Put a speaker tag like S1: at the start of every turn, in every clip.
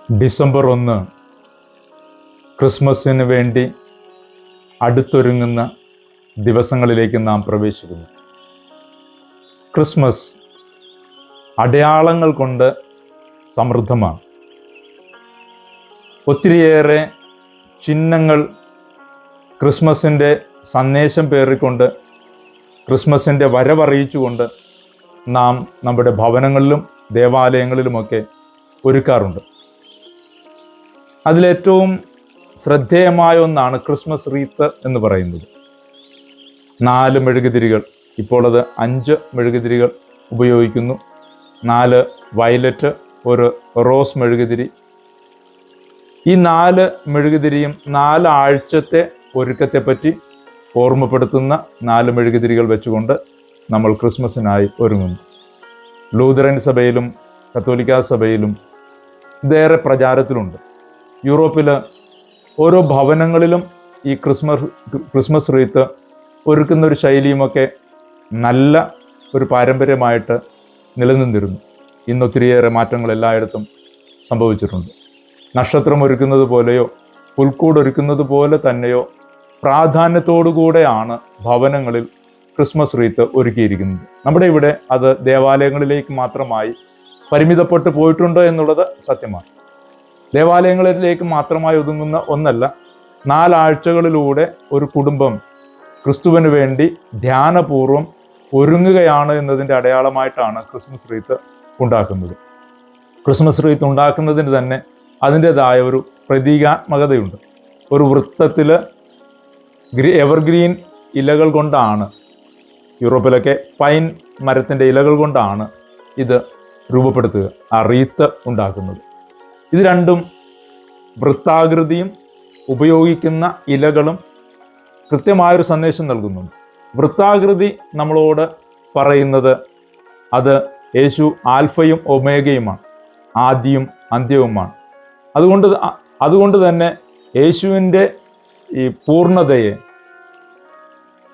S1: December 1 ക്രിസ്മസിന് വേണ്ടി അടുത്തൊരുങ്ങുന്ന ദിവസങ്ങളിലേക്ക് നാം പ്രവേശിക്കുന്നു. ക്രിസ്മസ് അടയാളങ്ങൾ കൊണ്ട് സമൃദ്ധമാണ്. ഒത്തിരിയേറെ ചിഹ്നങ്ങൾ ക്രിസ്മസിൻ്റെ സന്ദേശം പേറിക്കൊണ്ട്, ക്രിസ്മസിൻ്റെ വരവറിയിച്ചുകൊണ്ട് നാം നമ്മുടെ ഭവനങ്ങളിലും ദേവാലയങ്ങളിലുമൊക്കെ ഒരുക്കാറുണ്ട്. അതിലേറ്റവും ശ്രദ്ധേയമായ ഒന്നാണ് ക്രിസ്മസ് റീത്ത് എന്ന് പറയുന്നത്. 4 മെഴുകുതിരികൾ, ഇപ്പോൾ അത് 5 മെഴുകുതിരികൾ ഉപയോഗിക്കുന്നു. 4 വയലറ്റ്, ഒരു റോസ് മെഴുകുതിരി. ഈ 4 മെഴുകുതിരിയും 4 ആഴ്ചത്തെ ഒരുക്കത്തെപ്പറ്റി ഓർമ്മപ്പെടുത്തുന്ന 4 മെഴുകുതിരികൾ വെച്ചുകൊണ്ട് നമ്മൾ ക്രിസ്മസിനായി ഒരുങ്ങുന്നു. ലൂതറൻ സഭയിലും കത്തോലിക്ക സഭയിലും ഇതേറെ പ്രചാരത്തിലുണ്ട്. യൂറോപ്പിൽ ഓരോ ഭവനങ്ങളിലും ഈ ക്രിസ്മസ് റീത്ത് ഒരുക്കുന്ന ഒരു ശൈലിയുമൊക്കെ നല്ല ഒരു പാരമ്പര്യമായിട്ട് നിലനിന്നിരുന്നു. ഇന്നൊത്തിരിയേറെ മാറ്റങ്ങൾ എല്ലായിടത്തും സംഭവിച്ചിട്ടുണ്ട്. നക്ഷത്രം ഒരുക്കുന്നത് പോലെയോ പുൽക്കൂട് ഒരുക്കുന്നത് പോലെ തന്നെയോ പ്രാധാന്യത്തോടുകൂടെയാണ് ഭവനങ്ങളിൽ ക്രിസ്മസ് റീത്ത് ഒരുക്കിയിരിക്കുന്നത്. നമ്മുടെ ഇവിടെ അത് ദേവാലയങ്ങളിലേക്ക് മാത്രമായി പരിമിതപ്പെട്ടു പോയിട്ടുണ്ടോ എന്നുള്ളത് സത്യമാണ്. ദേവാലയങ്ങളിലേക്ക് മാത്രമായി ഒതുങ്ങുന്ന ഒന്നല്ല. 4 ആഴ്ചകളിലൂടെ ഒരു കുടുംബം ക്രിസ്തുവിന് വേണ്ടി ധ്യാനപൂർവം ഒരുങ്ങുകയാണ് എന്നതിൻ്റെ അടയാളമായിട്ടാണ് ക്രിസ്മസ് റീത്ത് ഉണ്ടാക്കുന്നത്. ക്രിസ്മസ് റീത്ത് ഉണ്ടാക്കുന്നതിന് തന്നെ അതിൻ്റെതായ ഒരു പ്രതീകാത്മകതയുണ്ട്. ഒരു വൃത്തത്തിൽ എവർഗ്രീൻ ഇലകൾ കൊണ്ടാണ്, യൂറോപ്പിലൊക്കെ പൈൻ മരത്തിൻ്റെ ഇലകൾ കൊണ്ടാണ് ഇത് രൂപപ്പെടുത്തുക, ആ റീത്ത് ഉണ്ടാക്കുന്നത്. ഇത് രണ്ടും വൃത്താകൃതിയും ഉപയോഗിക്കുന്ന ഇലകളും കൃത്യമായൊരു സന്ദേശം നൽകുന്നുണ്ട്. വൃത്താകൃതി നമ്മളോട് പറയുന്നത് അത് യേശു ആൽഫയും ഒമേഗയുമാണ്, ആദ്യവും അന്ത്യവുമാണ്. അതുകൊണ്ട് തന്നെ യേശുവിൻ്റെ ഈ പൂർണ്ണതയെ,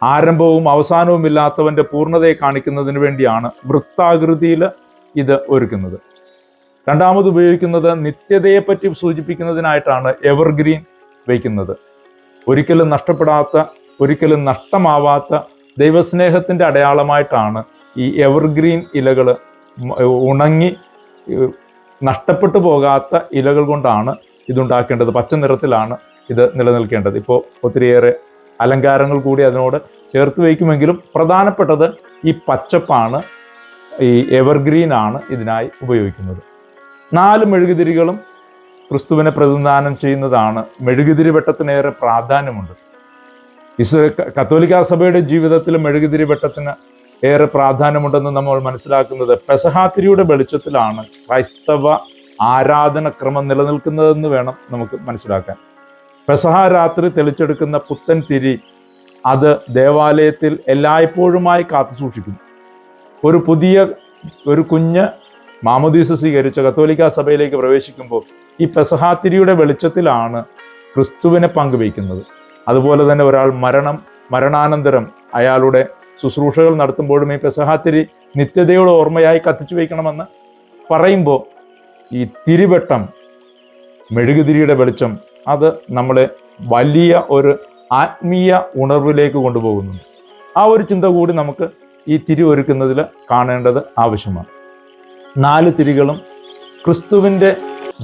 S1: ആരംഭവും അവസാനവും ഇല്ലാത്തവൻ്റെ പൂർണ്ണതയെ കാണിക്കുന്നതിന് വേണ്ടിയാണ് വൃത്താകൃതിയിൽ ഇത് ഒരുക്കുന്നത്. രണ്ടാമത് ഉപയോഗിക്കുന്നത് നിത്യതയെപ്പറ്റി സൂചിപ്പിക്കുന്നതിനായിട്ടാണ് എവർഗ്രീൻ വയ്ക്കുന്നത്. ഒരിക്കലും നഷ്ടപ്പെടാത്ത, ഒരിക്കലും നഷ്ടമാവാത്ത ദൈവസ്നേഹത്തിൻ്റെ അടയാളമായിട്ടാണ് ഈ എവർഗ്രീൻ ഇലകൾ, ഉണങ്ങി നഷ്ടപ്പെട്ടു പോകാത്ത ഇലകൾ കൊണ്ടാണ് ഇതുണ്ടാക്കേണ്ടത്. പച്ച നിറത്തിലാണ് ഇത് നിലനിൽക്കേണ്ടത്. ഇപ്പോൾ ഒത്തിരിയേറെ അലങ്കാരങ്ങൾ കൂടി അതിനോട് ചേർത്ത് വയ്ക്കുമെങ്കിലും പ്രധാനപ്പെട്ടത് ഈ പച്ചപ്പാണ്, ഈ എവർഗ്രീനാണ് ഇതിനായി ഉപയോഗിക്കുന്നത്. 4 മെഴുകുതിരികളും ക്രിസ്തുവിനെ പ്രതിനിധാനം ചെയ്യുന്നതാണ്. മെഴുകുതിരി വെട്ടത്തിനേറെ പ്രാധാന്യമുണ്ട്. കത്തോലിക്ക സഭയുടെ ജീവിതത്തിൽ മെഴുകുതിരി വെട്ടത്തിന് ഏറെ പ്രാധാന്യമുണ്ടെന്ന് നമ്മൾ മനസ്സിലാക്കുന്നത് പെസഹാത്തിരിയുടെ വെളിച്ചത്തിലാണ് ക്രൈസ്തവ ആരാധനക്രമം നിലനിൽക്കുന്നതെന്ന് വേണം നമുക്ക് മനസ്സിലാക്കാൻ. പെസഹ രാത്രി തെളിച്ചെടുക്കുന്ന പുത്തൻ തിരി അത് ദേവാലയത്തിൽ എല്ലായ്പ്പോഴുമായി കാത്തു സൂക്ഷിക്കുന്നു. ഒരു കുഞ്ഞ് മാമോദീസ സ്വീകരിച്ച കത്തോലിക്ക സഭയിലേക്ക് പ്രവേശിക്കുമ്പോൾ ഈ പെസഹാത്തിരിയുടെ വെളിച്ചത്തിലാണ് ക്രിസ്തുവിനെ പങ്കുവയ്ക്കുന്നത്. അതുപോലെ തന്നെ ഒരാൾ മരണാനന്തരം അയാളുടെ ശുശ്രൂഷകൾ നടത്തുമ്പോഴും ഈ പെസഹാത്തിരി നിത്യതയുടെ ഓർമ്മയായി കത്തിച്ചു വയ്ക്കണമെന്ന് പറയുമ്പോൾ ഈ തിരിവെട്ടം, മെഴുകുതിരിയുടെ വെളിച്ചം, അത് നമ്മളെ വലിയ ഒരു ആത്മീയ ഉണർവിലേക്ക് കൊണ്ടുപോകുന്നുണ്ട്. ആ ഒരു ചിന്ത കൂടി നമുക്ക് ഈ തിരി ഒരുക്കുന്നതിൽ കാണേണ്ടത് ആവശ്യമാണ്. 4 തിരികളും ക്രിസ്തുവിൻ്റെ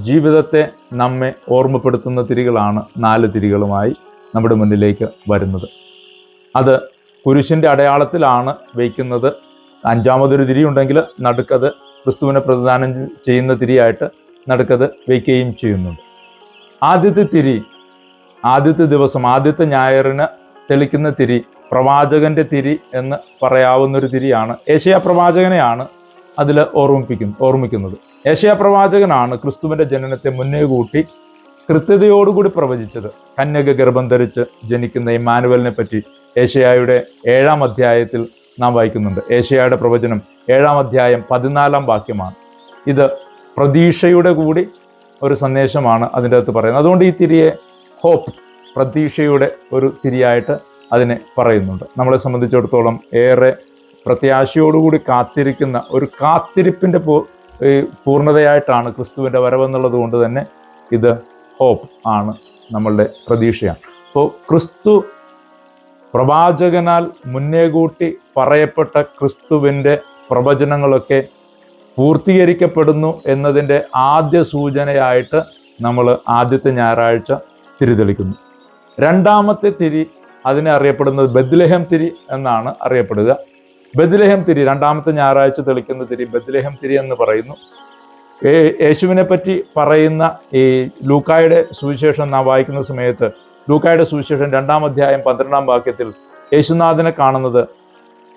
S1: ജീവിതത്തെ നമ്മെ ഓർമ്മപ്പെടുത്തുന്ന തിരികളാണ് 4 തിരികളുമായി നമ്മുടെ മുന്നിലേക്ക് വരുന്നത്. അത് കുരിശിൻ്റെ അടയാളത്തിലാണ് വയ്ക്കുന്നത്. 5ാമതൊരു തിരി ഉണ്ടെങ്കിൽ നടുക്കത് ക്രിസ്തുവിനെ പ്രതിദാനം ചെയ്യുന്ന തിരിയായിട്ട് നടുക്കത് വയ്ക്കുകയും ചെയ്യുന്നുണ്ട്. ആദ്യത്തെ തിരി, ആദ്യത്തെ ദിവസം, ആദ്യത്തെ ഞായറിന് തെളിക്കുന്ന തിരി പ്രവാചകൻ്റെ തിരി എന്ന് പറയാവുന്നൊരു തിരിയാണ്. ഏശയ്യാ പ്രവാചകനെയാണ് അതിൽ ഓർമ്മിക്കുന്നത്. ഏശയ്യാ പ്രവാചകനാണ് ക്രിസ്തുവിൻ്റെ ജനനത്തെ മുന്നേ കൂട്ടി കൃത്യതയോടുകൂടി പ്രവചിച്ചത്. കന്യക ഗർഭം ധരിച്ച് ജനിക്കുന്ന ഇമ്മാനുവലിനെ പറ്റി ഏശയ്യായുടെ 7-ാം അധ്യായത്തിൽ നാം വായിക്കുന്നുണ്ട്. ഏശയ്യായുടെ പ്രവചനം 7-ാം അധ്യായം 14-ാം വാക്യമാണ്. ഇത് പ്രതീക്ഷയുടെ കൂടി ഒരു സന്ദേശമാണ് അതിൻ്റെ അകത്ത് പറയുന്നത്. അതുകൊണ്ട് ഈ തിരിയെ ഹോപ്പ്, പ്രതീക്ഷയുടെ ഒരു തിരിയായിട്ട് അതിനെ പറയുന്നുണ്ട്. നമ്മളെ സംബന്ധിച്ചിടത്തോളം ഏറെ പ്രത്യാശയോടുകൂടി കാത്തിരിക്കുന്ന ഒരു കാത്തിരിപ്പിൻ്റെ ഈ പൂർണ്ണതയായിട്ടാണ് ക്രിസ്തുവിൻ്റെ വരവെന്നുള്ളത് കൊണ്ട് തന്നെ ഇത് ഹോപ്പ് ആണ്, നമ്മളുടെ പ്രതീക്ഷയാണ്. അപ്പോൾ ക്രിസ്തു പ്രവാചകനാൽ മുന്നേ കൂട്ടി പറയപ്പെട്ട ക്രിസ്തുവിൻ്റെ പ്രവചനങ്ങളൊക്കെ പൂർത്തീകരിക്കപ്പെടുന്നു എന്നതിൻ്റെ ആദ്യ സൂചനയായിട്ട് നമ്മൾ ആദ്യത്തെ ഞായറാഴ്ച തിരിതെളിക്കുന്നു. രണ്ടാമത്തെ തിരി അതിനെ അറിയപ്പെടുന്നത് ബെത്ലഹേം തിരി എന്നാണ് അറിയപ്പെടുക. ബെത്ലഹേം തിരി, രണ്ടാമത്തെ ഞായറാഴ്ച തെളിക്കുന്ന തിരി ബെത്ലഹേം തിരി എന്ന് പറയുന്നു. യേശുവിനെ പറ്റി പറയുന്ന ഈ ലൂക്കായുടെ സുവിശേഷം നാം വായിക്കുന്ന സമയത്ത് ലൂക്കായുടെ സുവിശേഷം 2-ാം അധ്യായം 12-ാം വാക്യത്തിൽ യേശുനാഥനെ കാണുന്നത്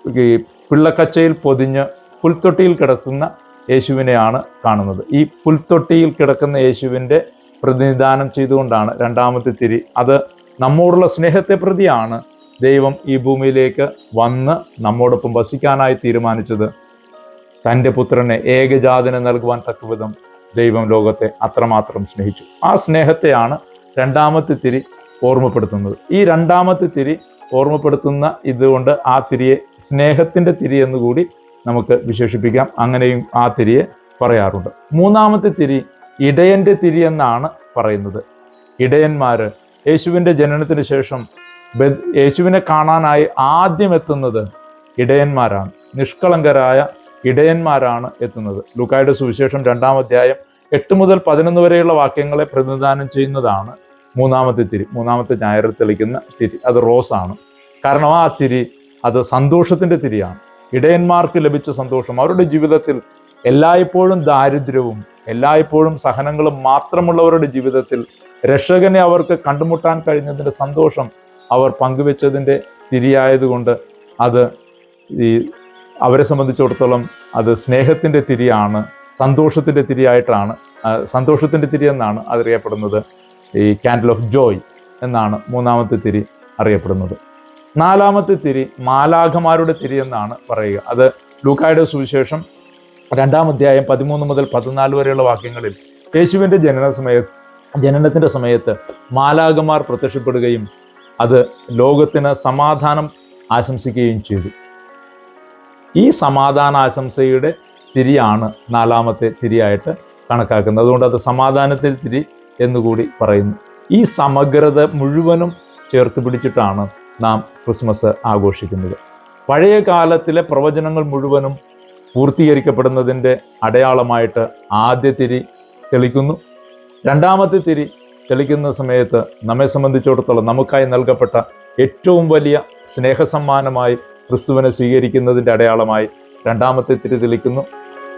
S1: ഈ പിള്ളക്കച്ചയിൽ പൊതിഞ്ഞ് പുൽത്തൊട്ടിയിൽ കിടക്കുന്ന യേശുവിനെയാണ് കാണുന്നത്. ഈ പുൽത്തൊട്ടിയിൽ കിടക്കുന്ന യേശുവിൻ്റെ പ്രതിനിധാനം ചെയ്തുകൊണ്ടാണ് രണ്ടാമത്തെ തിരി. അത് നമ്മോടുള്ള സ്നേഹത്തെ പ്രതിയാണ് ദൈവം ഈ ഭൂമിയിലേക്ക് വന്ന് നമ്മോടൊപ്പം വസിക്കാനായി തീരുമാനിച്ചത്. തൻ്റെ പുത്രനെ ഏകജാതനെ നൽകുവാൻ തക്കവിധം ദൈവം ലോകത്തെ അത്രമാത്രം സ്നേഹിച്ചു. ആ സ്നേഹത്തെയാണ് രണ്ടാമത്തെ തിരി ഓർമ്മപ്പെടുത്തുന്നത്. ഈ രണ്ടാമത്തെ തിരി ഓർമ്മപ്പെടുത്തുന്ന ഇതുകൊണ്ട് ആ തിരിയെ സ്നേഹത്തിൻ്റെ തിരി എന്നുകൂടി നമുക്ക് വിശേഷിപ്പിക്കാം. അങ്ങനെയും ആ തിരിയെ പറയാറുണ്ട്. മൂന്നാമത്തെ തിരി ഇടയൻ്റെ തിരി എന്നാണ് പറയുന്നത്. ഇടയന്മാർ യേശുവിൻ്റെ ജനനത്തിന് ശേഷം യേശുവിനെ കാണാനായി ആദ്യം എത്തുന്നത് ഇടയന്മാരാണ്. നിഷ്കളങ്കരായ ഇടയന്മാരാണ് എത്തുന്നത്. ലൂക്കായുടെ സുവിശേഷം 2-ാം അധ്യായം 8 മുതൽ 11 വരെയുള്ള വാക്യങ്ങളെ പ്രതിനിധാനം ചെയ്യുന്നതാണ് മൂന്നാമത്തെ തിരി. മൂന്നാമത്തെ ഞായർ തെളിക്കുന്ന തിരി അത് റോസാണ്. കാരണം ആ തിരി അത് സന്തോഷത്തിൻ്റെ തിരിയാണ്. ഇടയന്മാർക്ക് ലഭിച്ച സന്തോഷം, അവരുടെ ജീവിതത്തിൽ എല്ലായ്പ്പോഴും ദാരിദ്ര്യവും എല്ലായ്പ്പോഴും സഹനങ്ങളും മാത്രമുള്ളവരുടെ ജീവിതത്തിൽ രക്ഷകനെ അവർക്ക് കണ്ടുമുട്ടാൻ കഴിഞ്ഞതിൻ്റെ സന്തോഷം അവർ പങ്കുവെച്ചതിൻ്റെ തിരിയായതുകൊണ്ട് അത് ഈ അവരെ സംബന്ധിച്ചിടത്തോളം അത് സ്നേഹത്തിൻ്റെ തിരിയാണ്, സന്തോഷത്തിൻ്റെ തിരിയായിട്ടാണ്, സന്തോഷത്തിൻ്റെ തിരി എന്നാണ് അതറിയപ്പെടുന്നത്. ഈ കാൻഡിൽ ഓഫ് ജോയ് എന്നാണ് മൂന്നാമത്തെ തിരി അറിയപ്പെടുന്നത്. നാലാമത്തെ തിരി മാലാഖമാരുടെ തിരി എന്നാണ് പറയുക. അത് ലൂക്കായുടെ സുവിശേഷം 2-ാം അധ്യായം 13 മുതൽ 14 വരെയുള്ള വാക്യങ്ങളിൽ യേശുവിൻ്റെ ജനനത്തിൻ്റെ സമയത്ത് മാലാഖമാർ പ്രത്യക്ഷപ്പെടുകയും അത് ലോകത്തിന് സമാധാനം ആശംസിക്കുകയും ചെയ്തു. ഈ സമാധാന ആശംസയുടെ തിരിയാണ് നാലാമത്തെ തിരിയായിട്ട് കണക്കാക്കുന്നത്. അതുകൊണ്ട് അത് സമാധാനത്തിൽ തിരി എന്നുകൂടി പറയുന്നു. ഈ സമഗ്രത മുഴുവനും ചേർത്ത് പിടിച്ചിട്ടാണ് നാം ക്രിസ്മസ് ആഘോഷിക്കുന്നത്. പഴയ കാലത്തിലെ പ്രവചനങ്ങൾ മുഴുവനും പൂർത്തീകരിക്കപ്പെടുന്നതിൻ്റെ അടയാളമായിട്ട് ആദ്യ തിരി തെളിക്കുന്നു. രണ്ടാമത്തെ തിരി തെളിക്കുന്ന സമയത്ത് നമ്മെ സംബന്ധിച്ചിടത്തോളം നമുക്കായി നൽകപ്പെട്ട ഏറ്റവും വലിയ സ്നേഹസമ്മാനമായി ക്രിസ്തുവിനെ സ്വീകരിക്കുന്നതിൻ്റെ അടയാളമായി രണ്ടാമത്തെ തിരി തെളിക്കുന്നു.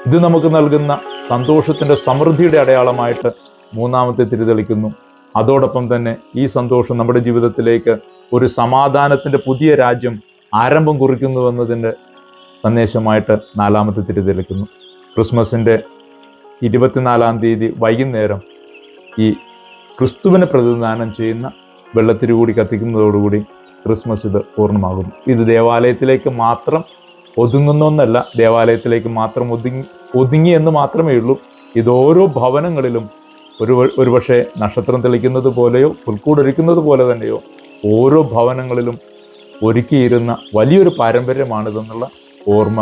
S1: ഇത് നമുക്ക് നൽകുന്ന സന്തോഷത്തിൻ്റെ സമൃദ്ധിയുടെ അടയാളമായിട്ട് മൂന്നാമത്തെ തിരി തെളിക്കുന്നു. അതോടൊപ്പം തന്നെ ഈ സന്തോഷം നമ്മുടെ ജീവിതത്തിലേക്ക് ഒരു സമാധാനത്തിൻ്റെ പുതിയ രാജ്യം ആരംഭം കുറിക്കുന്നുവെന്നതിൻ്റെ സന്ദേശമായിട്ട് നാലാമത്തെ തിരി തെളിക്കുന്നു. ക്രിസ്മസിൻ്റെ 24-ാം തീയതി വൈകുന്നേരം ഈ ക്രിസ്തുവിനെ പ്രതിനിധാനം ചെയ്യുന്ന വെള്ളത്തിരി കൂടി കത്തിക്കുന്നതോടുകൂടി ക്രിസ്മസ് ഇത് പൂർണ്ണമാകുന്നു. ഇത് ദേവാലയത്തിലേക്ക് മാത്രം ഒതുങ്ങുന്ന ഒന്നല്ല, ദേവാലയത്തിലേക്ക് മാത്രം ഒതുങ്ങി എന്ന് മാത്രമേ ഉള്ളൂ. ഇത് ഓരോ ഭവനങ്ങളിലും ഒരുപക്ഷെ നക്ഷത്രം തെളിക്കുന്നത് പോലെയോ പുൽക്കൂടൊരുക്കുന്നത് പോലെ തന്നെയോ ഓരോ ഭവനങ്ങളിലും ഒരുക്കിയിരുന്ന വലിയൊരു പാരമ്പര്യമാണിതെന്നുള്ള ഓർമ്മ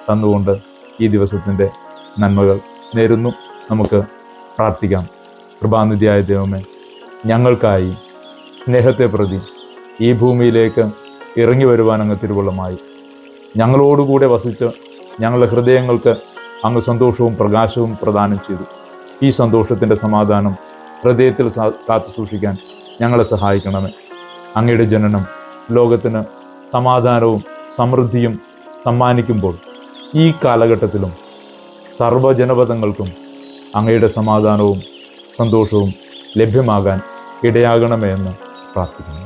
S1: തന്നുകൊണ്ട് ഈ ദിവസത്തിൻ്റെ നന്മകൾ നേരുന്നു. നമുക്ക് പ്രാർത്ഥിക്കാം. കൃപാനിധിയായ ദൈവമേ, ഞങ്ങൾക്കായി സ്നേഹത്തെ പ്രതി ഈ ഭൂമിയിലേക്ക് ഇറങ്ങി വരുവാൻ അങ്ങ് തിരുവുള്ളമായി ഞങ്ങളോടുകൂടെ വസിച്ച് ഞങ്ങളുടെ ഹൃദയങ്ങൾക്ക് അങ്ങ് സന്തോഷവും പ്രകാശവും പ്രദാനം ചെയ്തു. ഈ സന്തോഷത്തിൻ്റെ സമാധാനം ഹൃദയത്തിൽ കാത്തു സൂക്ഷിക്കാൻ ഞങ്ങളെ സഹായിക്കണമേ. അങ്ങയുടെ ജനനം ലോകത്തിന് സമാധാനവും സമൃദ്ധിയും സമ്മാനിക്കുമ്പോൾ ഈ കാലഘട്ടത്തിലും സർവ്വജനപദങ്ങൾക്കും അങ്ങയുടെ സമാധാനവും സന്തോഷവും ലഭ്യമാകാൻ ഇടയാകണമേ എന്ന് പ്രാർത്ഥിക്കുന്നു.